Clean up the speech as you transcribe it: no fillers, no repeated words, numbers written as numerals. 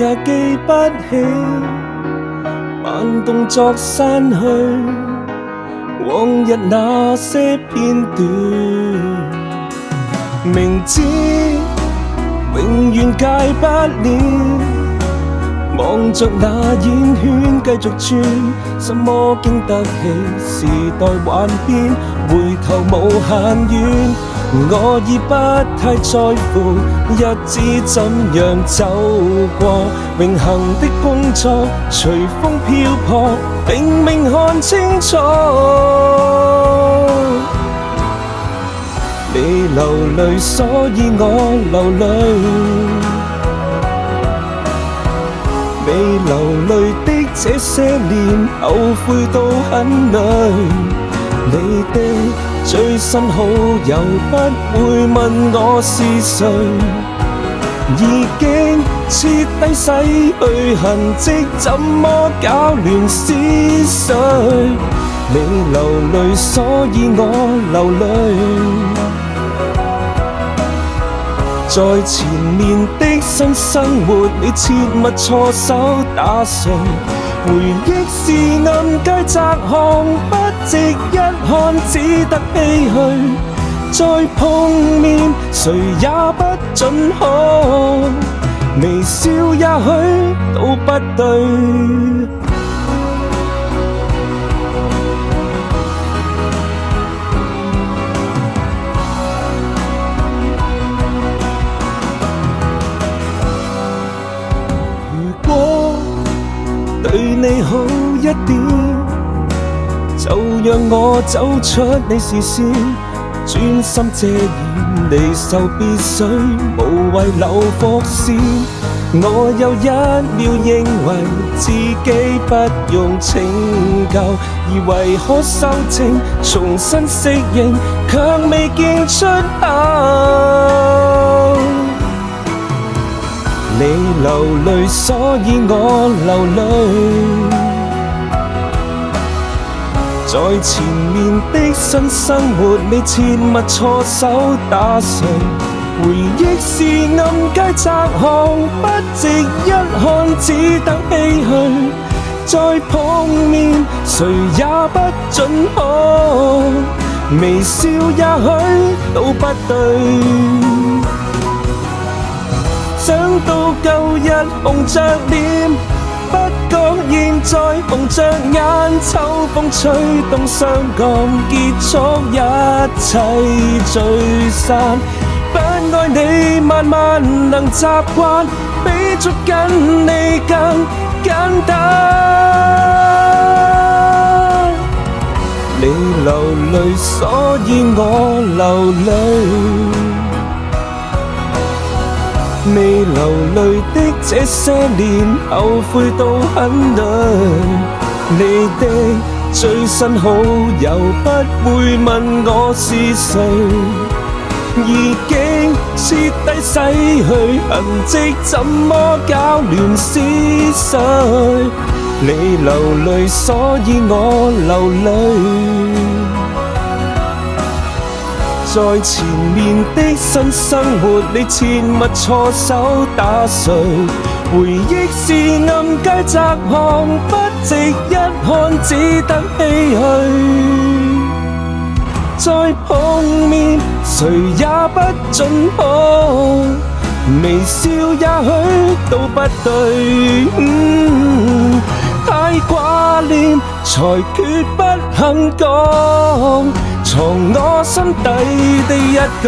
也記不起，慢動作刪去往日那些片段，明知永遠戒不了，望着那演圈繼續轉，什麼經得起時代幻變，回頭無限遠。我已不太在乎日子怎樣走過，榮幸的工作隨風漂泊，拼命看清楚。你流淚，所以我流淚。未流淚的這些年，後悔到很累。你的最新好友不會問我是誰，已經徹底洗去痕跡，怎麼搞亂思緒？你流淚，所以我流淚。在前面的新生活，你切勿錯手打碎。回憶是暗街窄巷，不值一看，只得唏噓。再碰面，誰也不准可，微笑也許都不對。對你好一點，就讓我走出你視線，專心遮掩離愁別緒，無謂留伏線。我有一秒認為自己不用拯救，以為可修正重新適應，卻未見出口。你流淚，所以我流淚。在前面的新生活，你切勿錯手打碎。回憶是暗街窄巷，不值一看，只得唏噓。再碰面，誰也不准可，微笑也許都不對。想到舊日紅着臉，不覺現在紅着眼，秋風吹動雙槓，結束一切聚散。不愛你慢慢能習慣，比捉緊你更簡單。你流淚，所以我流淚。未流淚的這些年，後悔到很累。你的最新好友不會問我是誰，已經徹底洗去痕跡，怎麼搞亂思緒？你流淚，所以我流淚。在前面的新生活，你切勿錯手打碎。回憶是暗街窄巷，不值一看，只得唏噓。再碰面，誰也不准可，微笑也許都不對。太掛念，才決不肯講，藏我心底的一句。